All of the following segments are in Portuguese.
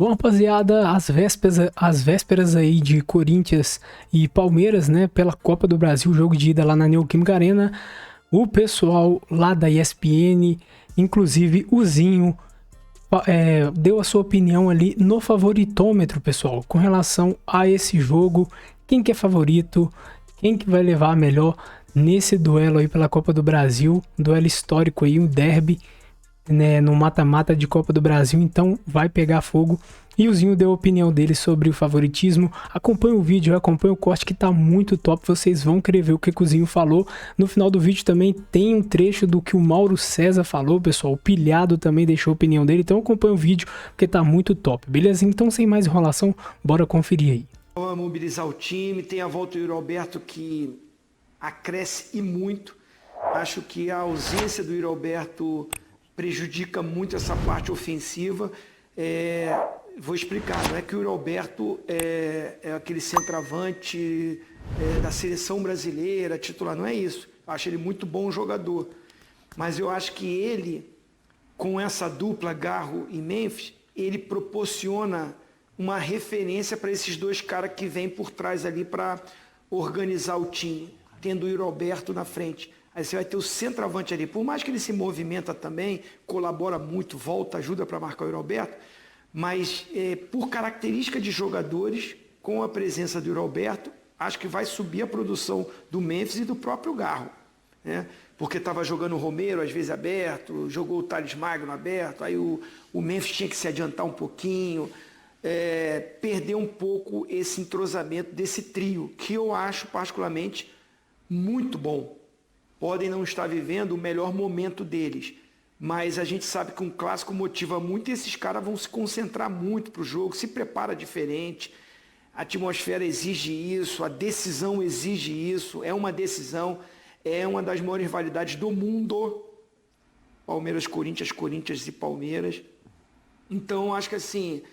Bom, rapaziada, às vésperas aí de Corinthians e Palmeiras, né, pela Copa do Brasil, jogo de ida lá na Neoquímica Arena, o pessoal lá da ESPN, inclusive o Zinho, deu a sua opinião ali no favoritômetro, pessoal, com relação a esse jogo, quem que é favorito, quem que vai levar a melhor nesse duelo aí pela Copa do Brasil, duelo histórico aí, um derby, né, no mata-mata de Copa do Brasil, então vai pegar fogo. E o Zinho deu a opinião dele sobre o favoritismo. Acompanha o vídeo, acompanha o corte que tá muito top, vocês vão querer ver o que o Zinho falou. No final do vídeo também tem um trecho do que o Mauro César falou, pessoal. O Pilhado também deixou a opinião dele, então acompanha o vídeo porque tá muito top, beleza? Então sem mais enrolação, bora conferir aí. Vamos mobilizar o time, tem a volta do Yuri Alberto que acresce e muito. Acho que a ausência do Yuri Alberto prejudica muito essa parte ofensiva. Vou explicar, não é que o Yuri Alberto é aquele centroavante da seleção brasileira, titular, não é isso. Eu acho ele muito bom jogador, mas eu acho que ele, com essa dupla Garro e Memphis, ele proporciona uma referência para esses dois caras que vêm por trás ali para organizar o time, tendo o Yuri Alberto na frente. Aí você vai ter o centroavante ali, por mais que ele se movimenta também, colabora muito, volta, ajuda para marcar o Yuri Alberto, mas por característica de jogadores, com a presença do Yuri Alberto, acho que vai subir a produção do Memphis e do próprio Garro, né? Porque estava jogando o Romero, às vezes aberto, jogou o Thales Magno aberto, aí o Memphis tinha que se adiantar um pouquinho, perder um pouco esse entrosamento desse trio, que eu acho particularmente muito bom. Podem não estar vivendo o melhor momento deles, mas a gente sabe que um clássico motiva muito e esses caras vão se concentrar muito para o jogo, se prepara diferente, a atmosfera exige isso, a decisão exige isso, é uma decisão, é uma das maiores rivalidades do mundo, Palmeiras-Corinthians, Corinthians e Palmeiras. Então, acho que assim,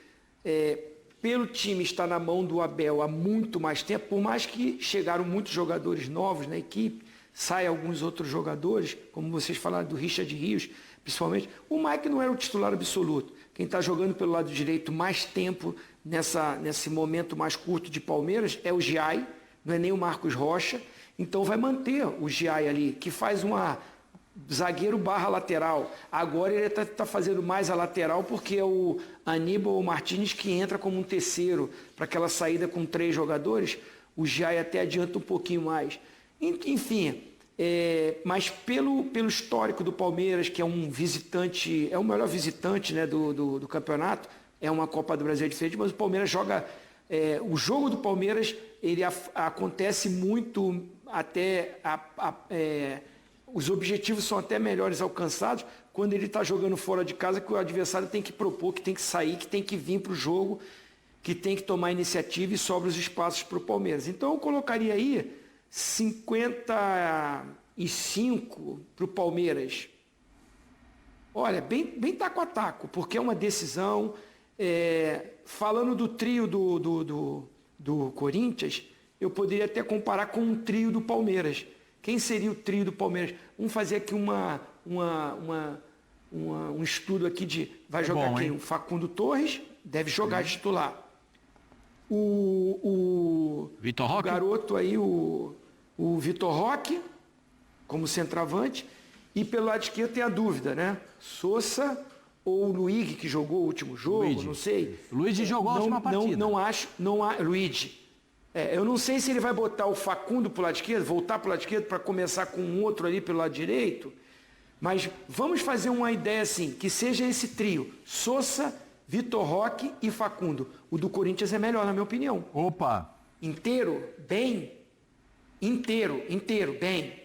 pelo time estar na mão do Abel há muito mais tempo, por mais que chegaram muitos jogadores novos na equipe, saem alguns outros jogadores, como vocês falaram do Richard Rios, principalmente. O Mike não era o titular absoluto. Quem está jogando pelo lado direito mais tempo nesse momento mais curto de Palmeiras é o Giai, não é nem o Marcos Rocha. Então vai manter o Giai ali, que faz uma zagueiro barra lateral. Agora ele está fazendo mais a lateral porque é o Aníbal Martínez que entra como um terceiro para aquela saída com 3 jogadores. O Giai até adianta um pouquinho mais. Enfim, mas pelo histórico do Palmeiras, que é um visitante, é o melhor visitante, né, do campeonato, é uma Copa do Brasil diferente, mas o Palmeiras joga, o jogo do Palmeiras, ele acontece muito até, os objetivos são até melhores alcançados quando ele está jogando fora de casa, que o adversário tem que propor, que tem que sair, que tem que vir para o jogo, que tem que tomar iniciativa e sobra os espaços para o Palmeiras. Então eu colocaria aí 55 para o Palmeiras. Olha, bem taco a taco, porque é uma decisão. Falando do trio do Corinthians, eu poderia até comparar com um trio do Palmeiras. Quem seria o trio do Palmeiras? Vamos fazer aqui um estudo aqui de... Vai jogar quem? O Facundo Torres, deve jogar de titular. O Vitor Roque? O garoto aí, o Vitor Roque, como centroavante, e pelo lado esquerdo tem a dúvida, né? Sousa ou o Luigi, que jogou o último jogo, Luigi. Não sei. Luigi jogou a última partida. Luigi. Eu não sei se ele vai botar o Facundo pro lado esquerdo, voltar pro lado esquerdo para começar com um outro ali pelo lado direito, mas vamos fazer uma ideia assim, que seja esse trio, Sousa, Vitor Roque e Facundo. O do Corinthians é melhor, na minha opinião. Opa! Inteiro, bem,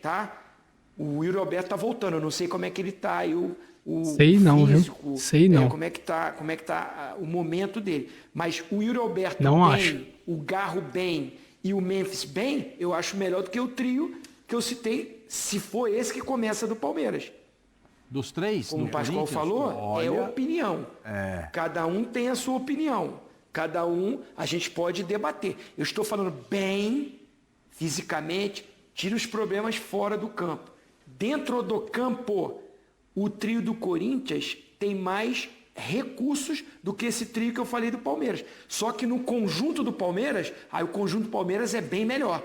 tá? O Yuri Alberto tá voltando, eu não sei como é que ele tá, Sei não, físico, viu? Sei não. Como é que tá o momento dele. Mas o Yuri Alberto não bem, acho. O Garro bem e o Memphis bem, eu acho melhor do que o trio que eu citei, se for esse que começa do Palmeiras. Dos 3? Como o Pascoal falou, olha, é opinião. Cada um tem a sua opinião. Cada um, a gente pode debater. Eu estou falando bem, fisicamente, tira os problemas fora do campo. Dentro do campo, o trio do Corinthians tem mais recursos do que esse trio que eu falei do Palmeiras. Só que no conjunto do Palmeiras, aí o conjunto do Palmeiras é bem melhor,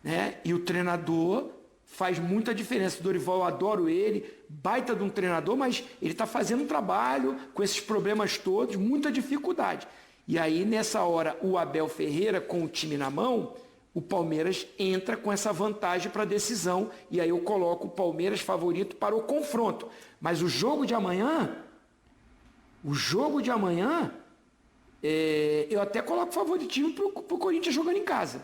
né? E o treinador faz muita diferença. O Dorival, eu adoro ele, baita de um treinador, mas ele está fazendo um trabalho com esses problemas todos, muita dificuldade. E aí, nessa hora, o Abel Ferreira, com o time na mão, o Palmeiras entra com essa vantagem para a decisão. E aí eu coloco o Palmeiras favorito para o confronto. Mas o jogo de amanhã, eu até coloco favoritismo para o Corinthians jogando em casa.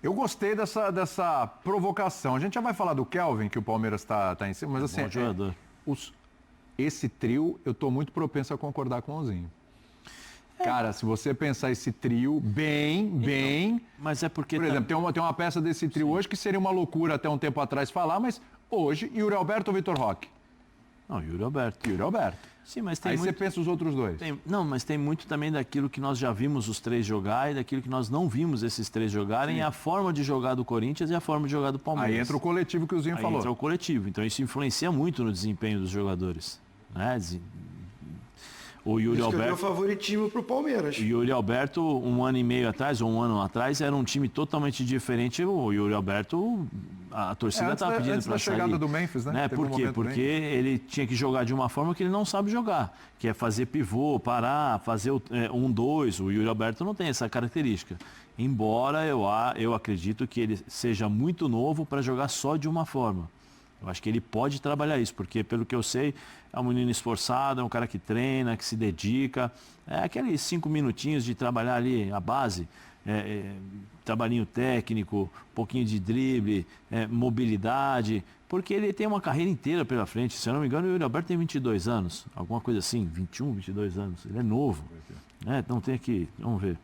Eu gostei dessa provocação. A gente já vai falar do Kelvin, que o Palmeiras está em cima, mas assim, esse trio, eu estou muito propenso a concordar com o Ozinho. Cara, se você pensar esse trio bem... Mas é porque... Por exemplo, tem uma peça desse trio hoje que seria uma loucura até um tempo atrás falar, mas hoje, Yuri Alberto ou Vitor Roque? Não, Yuri Alberto. Sim, mas tem Aí muito... você pensa os outros dois. Mas tem muito também daquilo que nós já vimos os três jogar e daquilo que nós não vimos esses três jogarem, Sim. É a forma de jogar do Corinthians e a forma de jogar do Palmeiras. Aí entra o coletivo que o Zinho falou. Aí entra o coletivo, então isso influencia muito no desempenho dos jogadores, né? O Yuri Alberto... que eu dei o favoritismo para o Palmeiras. O Yuri Alberto, um ano e meio atrás, ou um ano atrás, era um time totalmente diferente. O Yuri Alberto, a torcida estava pedindo para sair. Chegada do Memphis, né? Por quê? Porque ele tinha que jogar de uma forma que ele não sabe jogar, que é fazer pivô, parar, fazer 1-2. O Yuri Alberto não tem essa característica. Embora eu acredito que ele seja muito novo para jogar só de uma forma. Eu acho que ele pode trabalhar isso, porque pelo que eu sei, é um menino esforçado, é um cara que treina, que se dedica. É aqueles 5 minutinhos de trabalhar ali a base, trabalhinho técnico, um pouquinho de drible, né, porque ele tem uma carreira inteira pela frente. Se eu não me engano, o Yuri Alberto tem 22 anos, alguma coisa assim, 21, 22 anos. Ele é novo. Então tem aqui, vamos ver.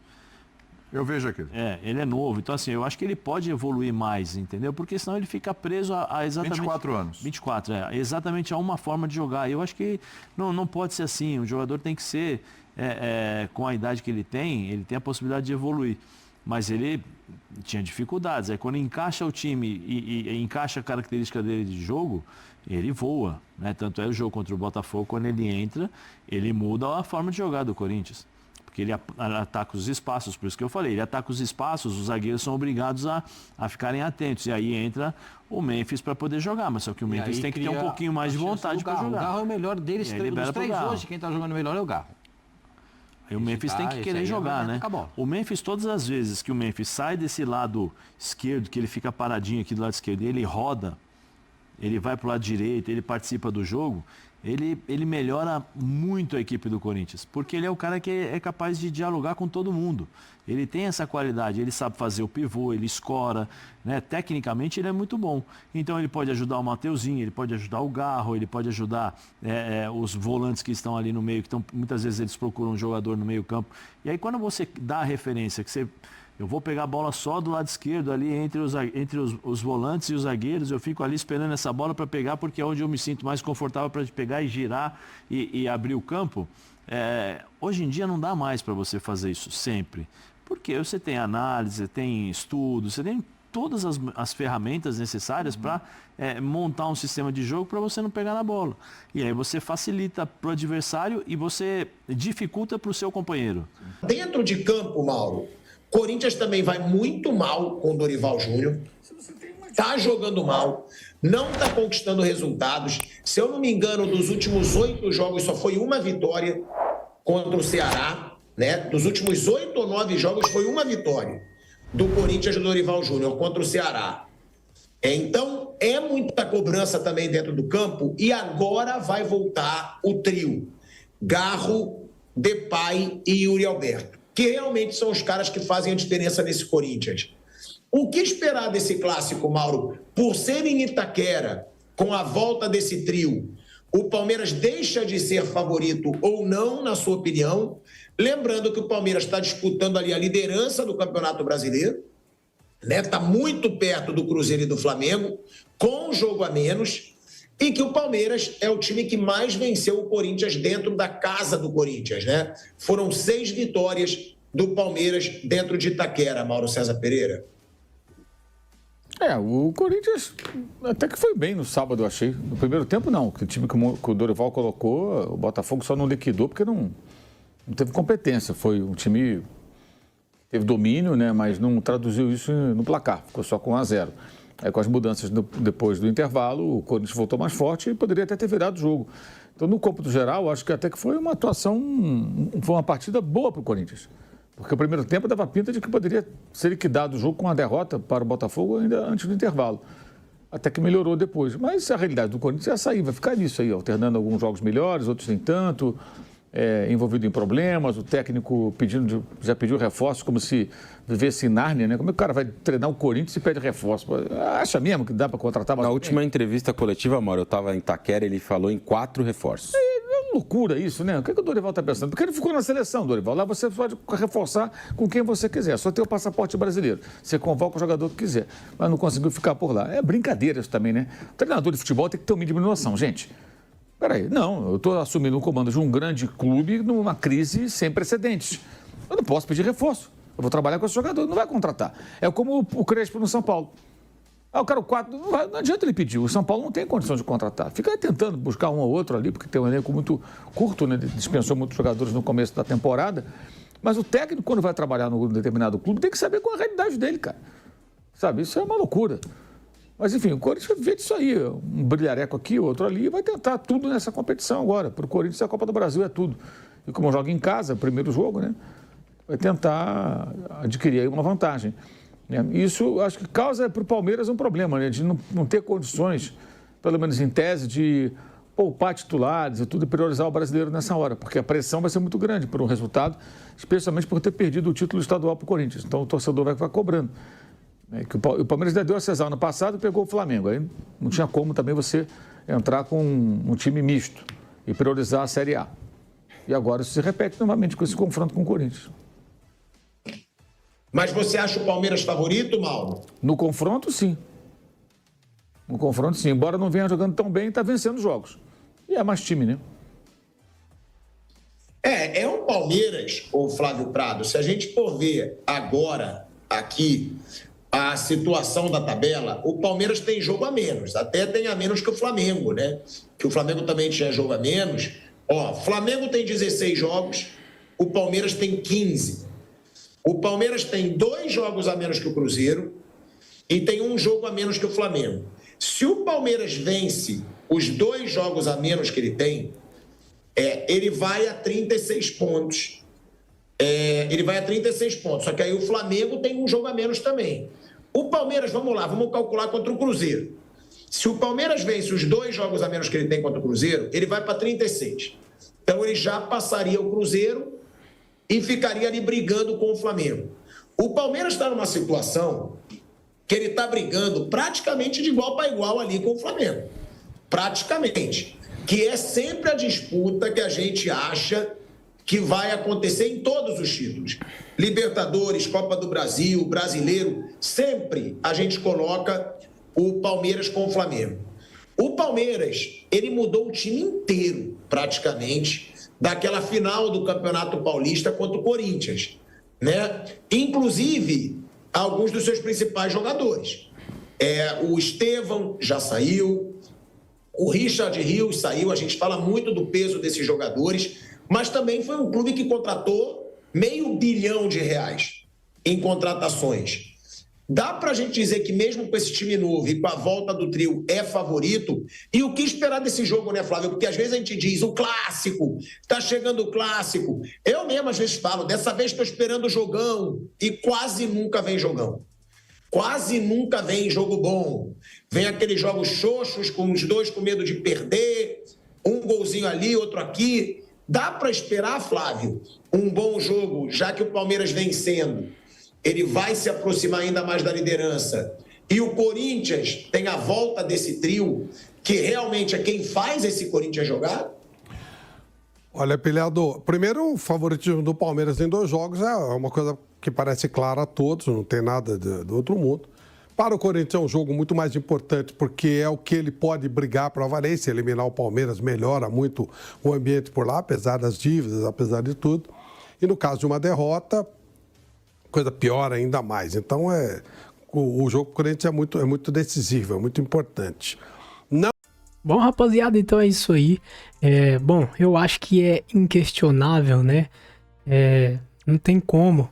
Eu vejo aqui. Ele é novo. Então, assim, eu acho que ele pode evoluir mais, entendeu? Porque senão ele fica preso a exatamente... 24 anos. 24, exatamente a uma forma de jogar. Eu acho que não pode ser assim. O jogador tem que ser, com a idade que ele tem a possibilidade de evoluir. Mas ele tinha dificuldades. Aí quando encaixa o time e encaixa a característica dele de jogo, ele voa, né? Tanto é o jogo contra o Botafogo, quando ele entra, ele muda a forma de jogar do Corinthians. Porque ele ataca os espaços, por isso que eu falei, ele ataca os espaços, os zagueiros são obrigados a ficarem atentos. E aí entra o Memphis para poder jogar, mas só que o Memphis tem que ter um pouquinho mais de vontade para jogar. O Garro é o melhor deles, dos três hoje, quem está jogando melhor é o Garro. Aí o Memphis tem que querer jogar, né? O Memphis, todas as vezes que o Memphis sai desse lado esquerdo, que ele fica paradinho aqui do lado esquerdo, ele roda, ele vai para o lado direito, ele participa do jogo, ele melhora muito a equipe do Corinthians, porque ele é o cara que é capaz de dialogar com todo mundo. Ele tem essa qualidade, ele sabe fazer o pivô, ele escora, né? Tecnicamente ele é muito bom. Então ele pode ajudar o Mateuzinho, ele pode ajudar o Garro, ele pode ajudar os volantes que estão ali no meio, que muitas vezes eles procuram um jogador no meio campo. E aí quando você dá a referência, que eu vou pegar a bola só do lado esquerdo ali entre os volantes e os zagueiros, eu fico ali esperando essa bola para pegar, porque é onde eu me sinto mais confortável para pegar e girar e abrir o campo. Hoje em dia não dá mais para você fazer isso sempre, porque você tem análise, você tem estudo, você tem todas as ferramentas necessárias para montar um sistema de jogo para você não pegar na bola. E aí você facilita para o adversário e você dificulta para o seu companheiro. Dentro de campo, Mauro, Corinthians também vai muito mal com o Dorival Júnior. Está jogando mal, não está conquistando resultados. Se eu não me engano, dos últimos 8 jogos só foi uma vitória contra o Ceará, né? Dos últimos 8 ou 9 jogos foi uma vitória do Corinthians do Dorival Júnior contra o Ceará. Então, é muita cobrança também dentro do campo e agora vai voltar o trio Garro, Depay e Yuri Alberto, que realmente são os caras que fazem a diferença nesse Corinthians. O que esperar desse clássico, Mauro? Por ser em Itaquera, com a volta desse trio, o Palmeiras deixa de ser favorito ou não, na sua opinião? Lembrando que o Palmeiras está disputando ali a liderança do Campeonato Brasileiro, né? Está muito perto do Cruzeiro e do Flamengo, com um jogo a menos, e que o Palmeiras é o time que mais venceu o Corinthians dentro da casa do Corinthians, né? Foram 6 vitórias do Palmeiras dentro de Itaquera, Mauro César Pereira. O Corinthians até que foi bem no sábado, eu achei. No primeiro tempo, não. O time que o Dorival colocou, o Botafogo só não liquidou porque não teve competência. Foi um time que teve domínio, né, mas não traduziu isso no placar. Ficou só com 1-0. Aí, com as mudanças depois do intervalo, o Corinthians voltou mais forte e poderia até ter virado o jogo. Então, no cômputo geral, acho que até que foi uma atuação, foi uma partida boa para o Corinthians. Porque o primeiro tempo dava pinta de que poderia ser liquidado o jogo com uma derrota para o Botafogo ainda antes do intervalo. Até que melhorou depois. Mas a realidade do Corinthians é essa aí, vai ficar nisso aí, alternando alguns jogos melhores, outros nem tanto, envolvido em problemas, o técnico já pediu reforços como se vivesse em Nárnia, né? Como é que o cara vai treinar o Corinthians e pede reforço? Acha mesmo que dá para contratar mais? Na última entrevista coletiva, Mauro, eu estava em Itaquera, ele falou em 4 reforços. Loucura isso, né? O que o Dorival está pensando? Porque ele ficou na seleção, Dorival. Lá você pode reforçar com quem você quiser. Só ter o passaporte brasileiro. Você convoca o jogador que quiser. Mas não conseguiu ficar por lá. É brincadeira isso também, né? O treinador de futebol tem que ter um mínimo de noção, gente. Peraí, não, eu estou assumindo o comando de um grande clube numa crise sem precedentes. Eu não posso pedir reforço. Eu vou trabalhar com esse jogador, não vai contratar. É como o Crespo no São Paulo. O cara, o 4, não adianta ele pedir. O São Paulo não tem condição de contratar. Fica aí tentando buscar um ou outro ali, porque tem um elenco muito curto, né? Dispensou muitos jogadores no começo da temporada. Mas o técnico, quando vai trabalhar num determinado clube, tem que saber qual é a realidade dele, cara. Sabe? Isso é uma loucura. Mas, enfim, o Corinthians vê disso aí. Um brilhareco aqui, outro ali, e vai tentar tudo nessa competição agora. Para o Corinthians, a Copa do Brasil é tudo. E como joga em casa, primeiro jogo, né? Vai tentar adquirir aí uma vantagem. Isso, acho que causa para o Palmeiras um problema, né? De não ter condições, pelo menos em tese, de poupar titulares e tudo e priorizar o brasileiro nessa hora, porque a pressão vai ser muito grande por um resultado, especialmente por ter perdido o título estadual para o Corinthians. Então o torcedor vai ficar cobrando. Que o Palmeiras deu a Cesar no passado e pegou o Flamengo. Aí não tinha como também você entrar com um time misto e priorizar a Série A. E agora isso se repete novamente com esse confronto com o Corinthians. Mas você acha o Palmeiras favorito, Mauro? No confronto, sim. No confronto, sim. Embora não venha jogando tão bem, está vencendo jogos. E é mais time, né? É um Palmeiras, ô Flávio Prado, se a gente for ver agora, aqui, a situação da tabela, o Palmeiras tem jogo a menos. Até tem a menos que o Flamengo, né? Que o Flamengo também tinha jogo a menos. Flamengo tem 16 jogos, o Palmeiras tem 15. O Palmeiras tem 2 jogos a menos que o Cruzeiro e tem 1 jogo a menos que o Flamengo. Se o Palmeiras vence os 2 jogos a menos que ele tem, ele vai a 36 pontos. Ele vai a 36 pontos. Só que aí o Flamengo tem 1 jogo a menos também. O Palmeiras, vamos lá, vamos calcular contra o Cruzeiro. Se o Palmeiras vence os 2 jogos a menos que ele tem contra o Cruzeiro, ele vai para 36. Então ele já passaria o Cruzeiro e ficaria ali brigando com o Flamengo. O Palmeiras está numa situação que ele está brigando praticamente de igual para igual ali com o Flamengo. Praticamente. Que é sempre a disputa que a gente acha que vai acontecer em todos os títulos. Libertadores, Copa do Brasil, Brasileiro, sempre a gente coloca o Palmeiras com o Flamengo. O Palmeiras, ele mudou o time inteiro, praticamente, daquela final do Campeonato Paulista contra o Corinthians, né? Inclusive, alguns dos seus principais jogadores. O Estevão já saiu, o Richard Rios saiu, a gente fala muito do peso desses jogadores, mas também foi um clube que contratou R$500 milhão em contratações. Dá para a gente dizer que mesmo com esse time novo e com a volta do trio é favorito? E o que esperar desse jogo, né, Flávio? Porque às vezes a gente diz, o clássico, tá chegando o clássico. Eu mesmo às vezes falo, dessa vez estou esperando o jogão e quase nunca vem jogão. Quase nunca vem jogo bom. Vem aqueles jogos xoxos com os dois com medo de perder, um golzinho ali, outro aqui. Dá para esperar, Flávio, um bom jogo, já que o Palmeiras vencendo, ele vai se aproximar ainda mais da liderança. E o Corinthians tem a volta desse trio, que realmente é quem faz esse Corinthians jogar? Olha, Pilhado, primeiro o favoritismo do Palmeiras em 2 jogos é uma coisa que parece clara a todos, não tem nada do outro mundo. Para o Corinthians é um jogo muito mais importante, porque é o que ele pode brigar para valer. Se eliminar o Palmeiras, melhora muito o ambiente por lá, apesar das dívidas, apesar de tudo. E no caso de uma derrota, coisa pior ainda mais. Então, o jogo pro Corinthians é muito decisivo, é muito importante. Não... Bom, rapaziada, então é isso aí. Bom, eu acho que é inquestionável, né? Não tem como.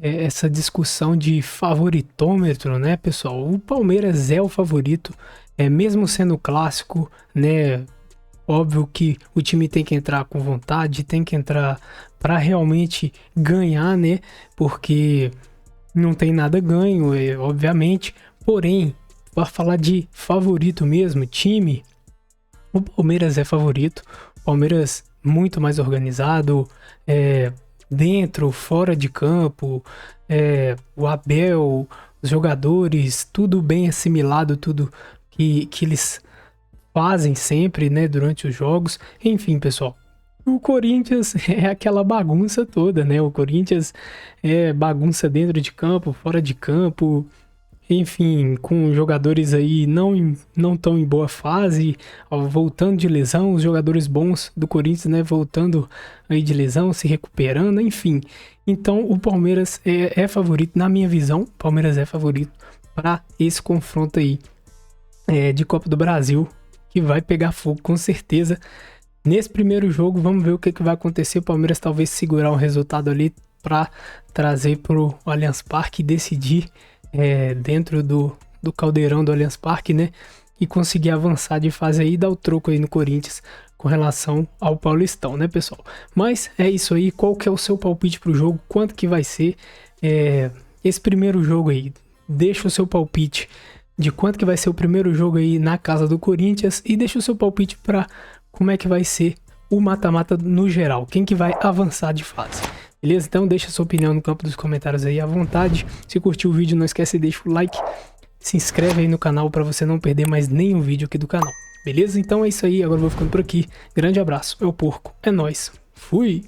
Essa discussão de favoritômetro, né, pessoal? O Palmeiras é o favorito, mesmo sendo clássico, né? Óbvio que o time tem que entrar com vontade, tem que entrar para realmente ganhar, né? Porque não tem nada ganho, obviamente. Porém, para falar de favorito mesmo, time, o Palmeiras é favorito. O Palmeiras muito mais organizado, dentro, fora de campo, o Abel, os jogadores, tudo bem assimilado, tudo que eles fazem sempre, né, durante os jogos. Enfim, pessoal, o Corinthians é aquela bagunça toda, né? O Corinthians é bagunça dentro de campo, fora de campo, enfim, com jogadores aí não tão em boa fase, voltando de lesão, os jogadores bons do Corinthians, né, voltando aí de lesão, se recuperando, enfim. Então o Palmeiras é favorito, na minha visão, o Palmeiras é favorito para esse confronto aí de Copa do Brasil, que vai pegar fogo com certeza. Nesse primeiro jogo, vamos ver o que vai acontecer. O Palmeiras talvez segurar um resultado ali para trazer pro Allianz Parque e decidir dentro do caldeirão do Allianz Parque, né? E conseguir avançar de fase aí e dar o troco aí no Corinthians com relação ao Paulistão, né, pessoal? Mas é isso aí. Qual que é o seu palpite pro jogo? Quanto que vai ser esse primeiro jogo aí? Deixa o seu palpite de quanto que vai ser o primeiro jogo aí na casa do Corinthians e deixa o seu palpite para como é que vai ser o mata-mata no geral. Quem que vai avançar de fase? Beleza? Então deixa sua opinião no campo dos comentários aí à vontade. Se curtiu o vídeo, não esquece de deixar o like. Se inscreve aí no canal para você não perder mais nenhum vídeo aqui do canal. Beleza? Então é isso aí. Agora eu vou ficando por aqui. Grande abraço. É o Porco. É nóis. Fui!